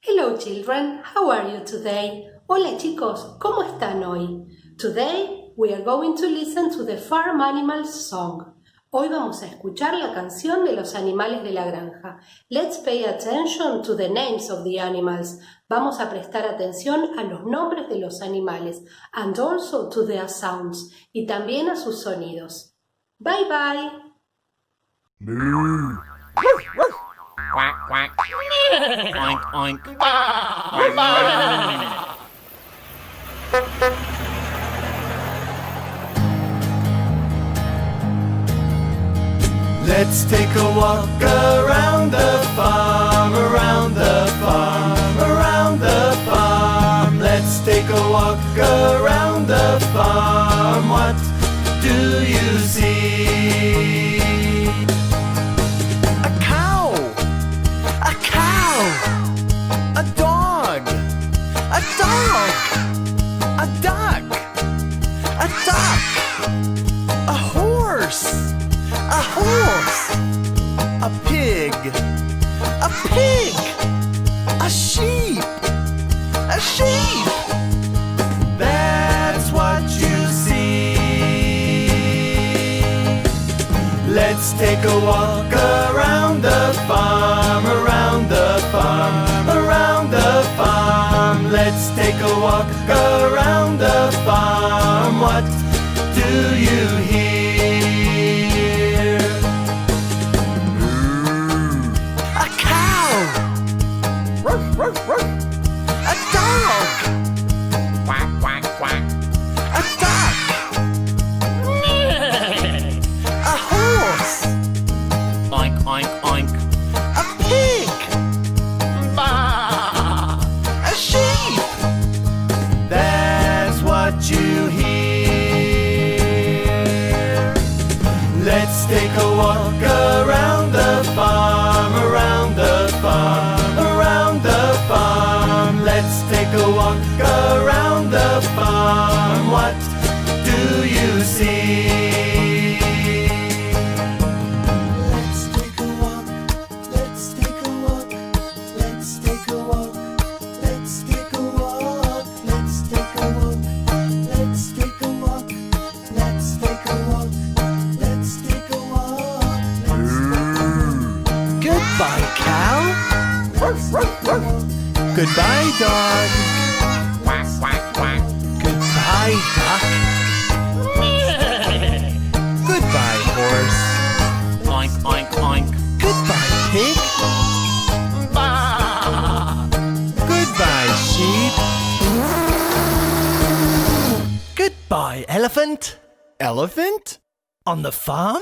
Hello children, how are you today? Hola chicos, ¿cómo están hoy? Today we are going to listen to the Farm Animals song. Hoy vamos a escuchar la canción de los animales de la granja. Let's pay attention to the names of the animals. Vamos a prestar atención a los nombres de los animales and also to their sounds y también a sus sonidos. Bye bye. Quack, quack. Oink, oink. Let's take a walk around the farm, around the farm, around the farm. Let's take a walk around the farm. What do you see? A cow, a cow, a dog, a dog, a duck, a duck, a horse, a horse, a pig, a pig, a sheep, a sheep. That's what you see. Let's take a walk around the farm, around the farm, around the farm. Let's take a walk around the farm. What do you hear? A cow, a dog, Quack, quack, quack. a duck, a horse, Oink, oink, oink. a pig, Bah! a sheep. That's what you hear. Let's take a walk around the farm, around the farm, around the farm. Let's take a walk around the farm. What do you see? Let's take a walk, let's take a walk, let's take a walk, let's take a walk, let's take a walk, let's take a walk, let's take a walk, let's take a walk. Goodbye, cow. Goodbye, dog. Quack, quack, quack. Goodbye, duck. Goodbye, horse. Oink, oink, oink. Goodbye, pig. Bah! Goodbye, sheep. Goodbye, elephant. Elephant? On the farm?